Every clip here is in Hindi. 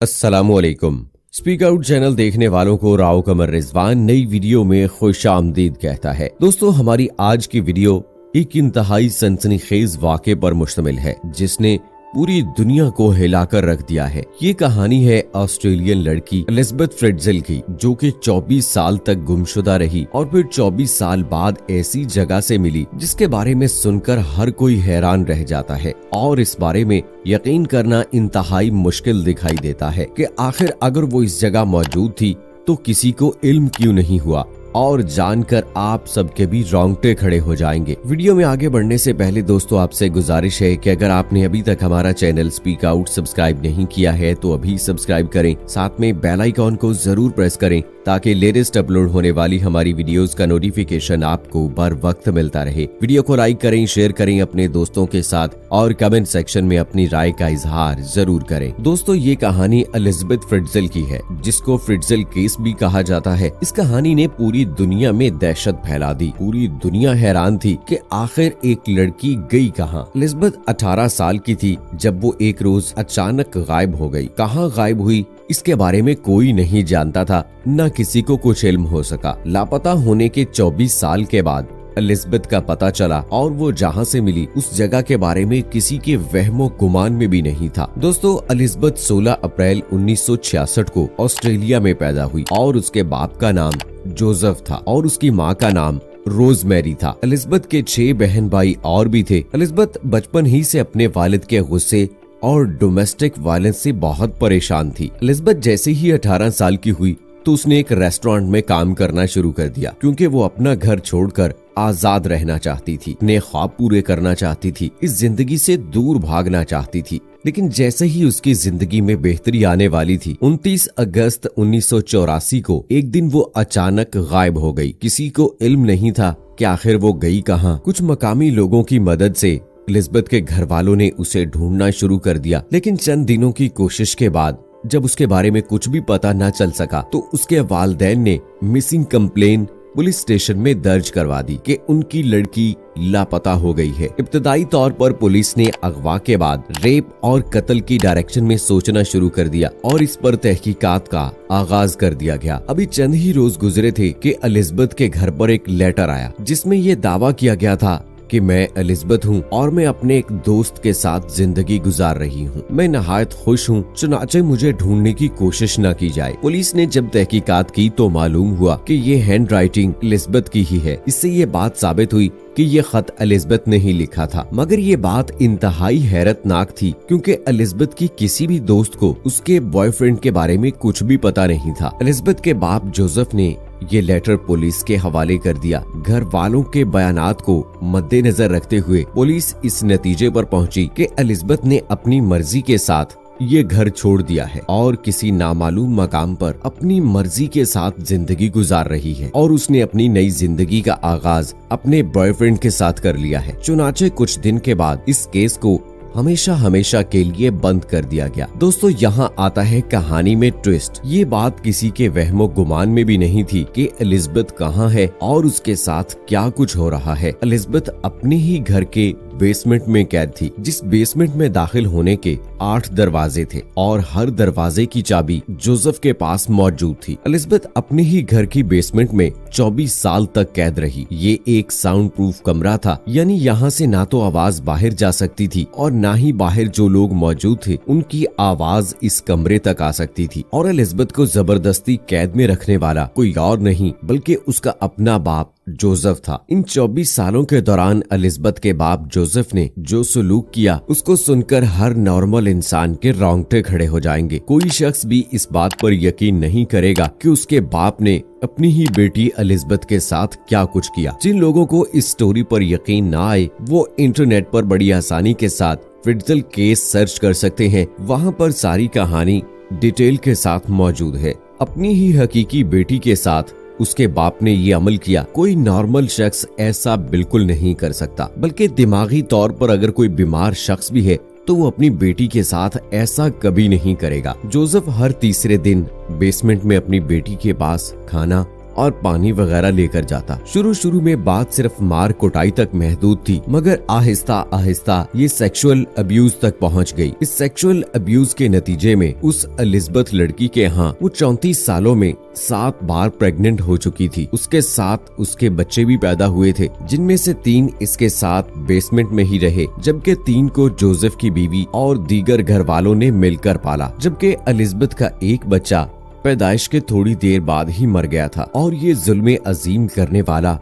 अस्सलामुअलैकुम। स्पीक आउट चैनल देखने वालों को राव कमर रिजवान नई वीडियो में खुश आमदीद कहता है। दोस्तों, हमारी आज की वीडियो एक इंतहाई सनसनीखेज वाक़े पर मुश्तमिल है जिसने पूरी दुनिया को हिलाकर रख दिया है। ये कहानी है ऑस्ट्रेलियन लड़की एलिज़ाबेथ फ्रिट्ज़ल की, जो कि 24 साल तक गुमशुदा रही और फिर 24 साल बाद ऐसी जगह से मिली जिसके बारे में सुनकर हर कोई हैरान रह जाता है और इस बारे में यकीन करना इंतहाई मुश्किल दिखाई देता है कि आखिर अगर वो इस जगह मौजूद थी तो किसी को इल्म क्यों नहीं हुआ। और जानकर आप सबके भी रोंगटे खड़े हो जाएंगे। वीडियो में आगे बढ़ने से पहले दोस्तों आपसे गुजारिश है कि अगर आपने अभी तक हमारा चैनल स्पीक आउट सब्सक्राइब नहीं किया है तो अभी सब्सक्राइब करें, साथ में बेल आइकॉन को जरूर प्रेस करें ताकि लेटेस्ट अपलोड होने वाली हमारी वीडियोस का नोटिफिकेशन आपको बर वक्त मिलता रहे। वीडियो को लाइक करें, शेयर करें अपने दोस्तों के साथ और कमेंट सेक्शन में अपनी राय का इजहार जरूर करें। दोस्तों, ये कहानी एलिज़ाबेथ फ्रिट्ज़ल की है जिसको फ्रिट्ज़ल केस भी कहा जाता है। इस कहानी ने पूरी दुनिया में दहशत फैला दी। पूरी दुनिया हैरान थी कि आखिर एक लड़की गई कहां। एलिज़ाबेथ 18 साल की थी जब वो एक रोज अचानक गायब हो गई। कहां गायब हुई इसके बारे में कोई नहीं जानता था, न किसी को कुछ इल्म हो सका। लापता होने के 24 साल के बाद एलिज़ाबेथ का पता चला और वो जहां से मिली उस जगह के बारे में किसी के वहमो गुमान में भी नहीं था। दोस्तों, एलिज़ाबेथ 16 अप्रैल 1966 को ऑस्ट्रेलिया में पैदा हुई और उसके बाप का नाम जोसेफ था और उसकी माँ का नाम रोजमेरी था। एलिज़ाबेथ के 6 बहन भाई और भी थे। एलिज़ाबेथ बचपन ही से अपने वालिद के गुस्से और डोमेस्टिक वायलेंस से बहुत परेशान थी। एलिज़ाबेथ जैसे ही 18 साल की हुई तो उसने एक रेस्टोरेंट में काम करना शुरू कर दिया क्योंकि वो अपना घर छोड़कर आजाद रहना चाहती थी, अपने ख्वाब पूरे करना चाहती थी, इस जिंदगी से दूर भागना चाहती थी। लेकिन जैसे ही उसकी जिंदगी में बेहतरी आने वाली थी, 29 अगस्त 1984 को एक दिन वो अचानक गायब हो गई। किसी को इल्म नहीं था कि आखिर वो गई कहां। कुछ मकामी लोगों की मदद से एलिज़ाबेथ के घर वालों ने उसे ढूंढना शुरू कर दिया, लेकिन चंद दिनों की कोशिश के बाद जब उसके बारे में कुछ भी पता न चल सका तो उसके वालिदैन ने मिसिंग कंप्लेन पुलिस स्टेशन में दर्ज करवा दी कि उनकी लड़की लापता हो गई है। इब्तदाई तौर पर पुलिस ने अगवा के बाद रेप और कत्ल की डायरेक्शन में सोचना शुरू कर दिया और इस पर तहकीकात का आगाज कर दिया गया। अभी चंद ही रोज गुजरे थे कि एलिज़ाबेथ के घर पर एक लेटर आया जिसमें ये दावा किया गया था कि मैं एलिज़ाबेथ हूँ और मैं अपने एक दोस्त के साथ जिंदगी गुजार रही हूँ। मैं नहायत खुश हूँ, चुनाचे मुझे ढूंढने की कोशिश न की जाए। पुलिस ने जब तहकीकात की तो मालूम हुआ कि ये हैंड राइटिंग एलिज़ाबेथ की ही है। इससे ये बात साबित हुई कि ये खत एलिज़ाबेथ ने ही लिखा था। मगर ये बात इंतहाई हैरतनाक थी क्योंकि एलिज़ाबेथ की किसी भी दोस्त को उसके बॉयफ्रेंड के बारे में कुछ भी पता नहीं था। एलिज़ाबेथ के बाप जोसेफ ने ये लेटर पुलिस के हवाले कर दिया। घर वालों के बयानात को मद्देनजर रखते हुए पुलिस इस नतीजे पर पहुंची कि एलिज़ाबेथ ने अपनी मर्जी के साथ ये घर छोड़ दिया है और किसी नामालूम मकाम पर अपनी मर्जी के साथ जिंदगी गुजार रही है और उसने अपनी नई जिंदगी का आगाज अपने बॉयफ्रेंड के साथ कर लिया है। चुनाचे कुछ दिन के बाद इस केस को हमेशा हमेशा के लिए बंद कर दिया गया। दोस्तों, यहाँ आता है कहानी में ट्विस्ट। ये बात किसी के वहमो गुमान में भी नहीं थी कि एलिज़ाबेथ कहाँ है और उसके साथ क्या कुछ हो रहा है। एलिज़ाबेथ अपने ही घर के बेसमेंट में कैद थी, जिस बेसमेंट में दाखिल होने के 8 दरवाजे थे और हर दरवाजे की चाबी जोसेफ के पास मौजूद थी। एलिज़ाबेथ अपने ही घर की बेसमेंट में 24 साल तक कैद रही। ये एक साउंड प्रूफ कमरा था, यानी यहाँ से ना तो आवाज बाहर जा सकती थी और ना ही बाहर जो लोग मौजूद थे उनकी आवाज इस कमरे तक आ सकती थी। और एलिज़ाबेथ को जबरदस्ती कैद में रखने वाला कोई और नहीं बल्कि उसका अपना बाप जोसेफ था। इन 24 सालों के दौरान एलिज़ाबेथ के बाप जोसेफ ने जो सलूक किया उसको सुनकर हर नॉर्मल इंसान के रोंगटे खड़े हो जाएंगे। कोई शख्स भी इस बात पर यकीन नहीं करेगा कि उसके बाप ने अपनी ही बेटी एलिज़ाबेथ के साथ क्या कुछ किया। जिन लोगों को इस स्टोरी पर यकीन ना आए वो इंटरनेट पर बड़ी आसानी के साथ फ्रिट्ज़ल केस सर्च कर सकते हैं। वहाँ पर सारी कहानी डिटेल के साथ मौजूद है। अपनी ही हकीकी बेटी के साथ उसके बाप ने ये अमल किया। कोई नॉर्मल शख्स ऐसा बिल्कुल नहीं कर सकता, बल्कि दिमागी तौर पर अगर कोई बीमार शख्स भी है तो वो अपनी बेटी के साथ ऐसा कभी नहीं करेगा। जोसेफ हर तीसरे दिन बेसमेंट में अपनी बेटी के पास खाना और पानी वगैरह लेकर जाता। शुरू में बात सिर्फ मार कुटाई तक महदूद थी, मगर आहिस्ता आहिस्ता ये सेक्सुअल अब्यूज तक पहुंच गई। इस सेक्सुअल अब्यूज के नतीजे में उस एलिजाबेथ लड़की के यहाँ वो 34 सालों में 7 बार प्रेग्नेंट हो चुकी थी। उसके साथ उसके बच्चे भी पैदा हुए थे, जिनमें से 3 इसके साथ बेसमेंट में ही रहे, जबकि 3 को जोसेफ की बीवी और दीगर घर वालों ने मिलकर पाला। जबकि एलिजाबेथ का एक बच्चा पैदाइश के थोड़ी देर बाद ही मर गया था और ये जुल्म अजीम करने वाला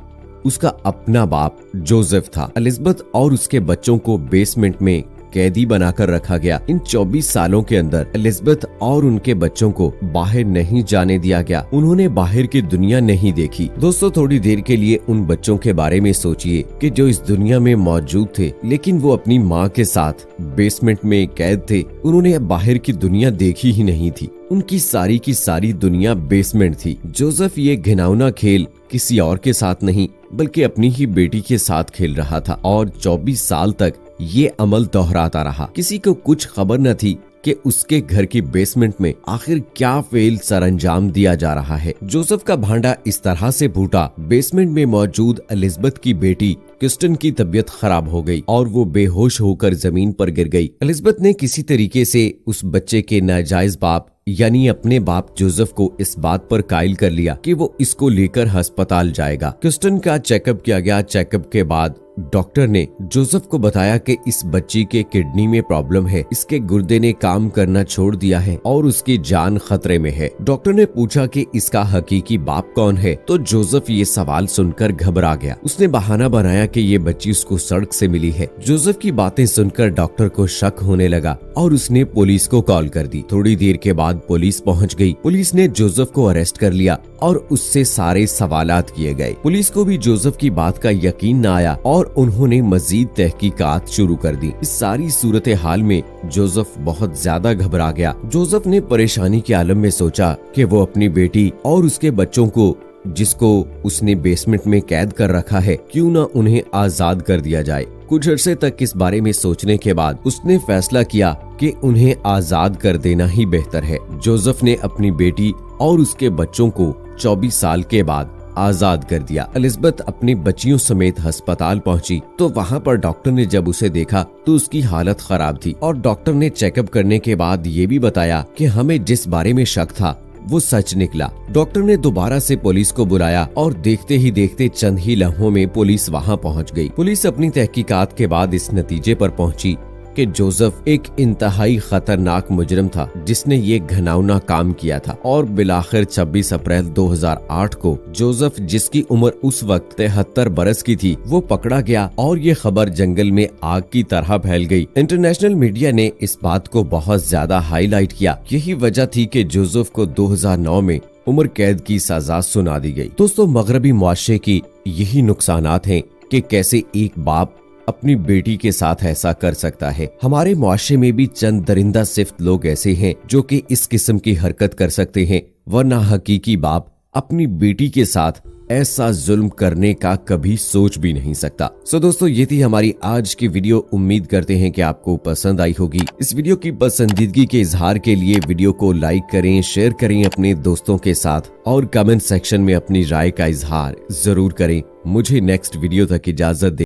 उसका अपना बाप जोसेफ था। एलिजाबेथ और उसके बच्चों को बेसमेंट में कैदी बनाकर रखा गया। इन 24 सालों के अंदर एलिजाबेथ और उनके बच्चों को बाहर नहीं जाने दिया गया। उन्होंने बाहर की दुनिया नहीं देखी। दोस्तों, थोड़ी देर के लिए उन बच्चों के बारे में सोचिए कि जो इस दुनिया में मौजूद थे, लेकिन वो अपनी माँ के साथ बेसमेंट में कैद थे। उन्होंने बाहर की दुनिया देखी ही नहीं थी। उनकी सारी की सारी दुनिया बेसमेंट थी। जोसेफ ये घिनौना खेल किसी और के साथ नहीं, बल्कि अपनी ही बेटी के साथ खेल रहा था और 24 साल तक ये अमल दोहराता रहा। किसी को कुछ खबर न थी कि उसके घर की बेसमेंट में आखिर क्या फेल सरंजाम दिया जा रहा है। जोसेफ का भांडा इस तरह से फूटा, बेसमेंट में मौजूद एलिजाबेथ की बेटी क्रिस्टन की तबीयत खराब हो गई और वो बेहोश होकर जमीन पर गिर गई। एलिजाबेथ ने किसी तरीके से उस बच्चे के नाजायज बाप यानी अपने बाप जोसेफ को इस बात पर कायल कर लिया कि वो इसको लेकर अस्पताल जाएगा। क्रिस्टन का चेकअप किया गया। चेकअप के बाद डॉक्टर ने जोसेफ को बताया कि इस बच्ची के किडनी में प्रॉब्लम है, इसके गुर्दे ने काम करना छोड़ दिया है और उसकी जान खतरे में है। डॉक्टर ने पूछा कि इसका हकीकी बाप कौन है, तो जोसेफ ये सवाल सुनकर घबरा गया। उसने बहाना बनाया कि ये बच्ची उसको सड़क से मिली है। जोसेफ की बातें सुनकर डॉक्टर को शक होने लगा और उसने पुलिस को कॉल कर दी। थोड़ी देर के बाद पुलिस पहुंच गई। पुलिस ने जोसेफ को अरेस्ट कर लिया और उससे सारे सवालात किए गए। पुलिस को भी जोसेफ की बात का यकीन न आया और उन्होंने मजीद तहकीकात शुरू कर दी। इस सारी सूरत हाल में जोसेफ बहुत ज्यादा घबरा गया। जोसेफ ने परेशानी के आलम में सोचा कि वो अपनी बेटी और उसके बच्चों को, जिसको उसने बेसमेंट में कैद कर रखा है, क्यों ना उन्हें आजाद कर दिया जाए। कुछ अरसे तक इस बारे में सोचने के बाद उसने फैसला किया कि उन्हें आजाद कर देना ही बेहतर है। जोसेफ ने अपनी बेटी और उसके बच्चों को 24 साल के बाद आजाद कर दिया। एलिजाबेथ अपनी बच्चियों समेत अस्पताल पहुंची तो वहां पर डॉक्टर ने जब उसे देखा तो उसकी हालत खराब थी और डॉक्टर ने चेकअप करने के बाद ये भी बताया कि हमें जिस बारे में शक था वो सच निकला। डॉक्टर ने दोबारा से पुलिस को बुलाया और देखते ही देखते चंद ही लम्हों में पुलिस वहां पहुंच गई। पुलिस अपनी तहकीकात के बाद इस नतीजे पर पहुंची कि जोसेफ एक इंतहाई खतरनाक मुजरिम था जिसने ये घिनौना काम किया था और बिलाखिर 26 अप्रैल 2008 को जोसेफ, जिसकी उम्र उस वक्त 73 बरस की थी, वो पकड़ा गया और ये खबर जंगल में आग की तरह फैल गई। इंटरनेशनल मीडिया ने इस बात को बहुत ज्यादा हाईलाइट किया। यही वजह थी कि जोसेफ को 2009 में उम्र कैद की सजा सुना दी गई। दोस्तों, मगरबी मुआशरे की यही नुकसानात हैं कि कैसे एक बाप अपनी बेटी के साथ ऐसा कर सकता है। हमारे मुआशरे में भी चंद दरिंदा सिफ्त लोग ऐसे हैं जो कि इस किस्म की हरकत कर सकते हैं, वरना हकीकी बाप अपनी बेटी के साथ ऐसा जुल्म करने का कभी सोच भी नहीं सकता। सो दोस्तों, ये थी हमारी आज की वीडियो। उम्मीद करते हैं कि आपको पसंद आई होगी। इस वीडियो की पसंदीदगी के इजहार के लिए वीडियो को लाइक करें, शेयर करें अपने दोस्तों के साथ और कमेंट सेक्शन में अपनी राय का इजहार जरूर करें। मुझे नेक्स्ट वीडियो तक इजाजत दें।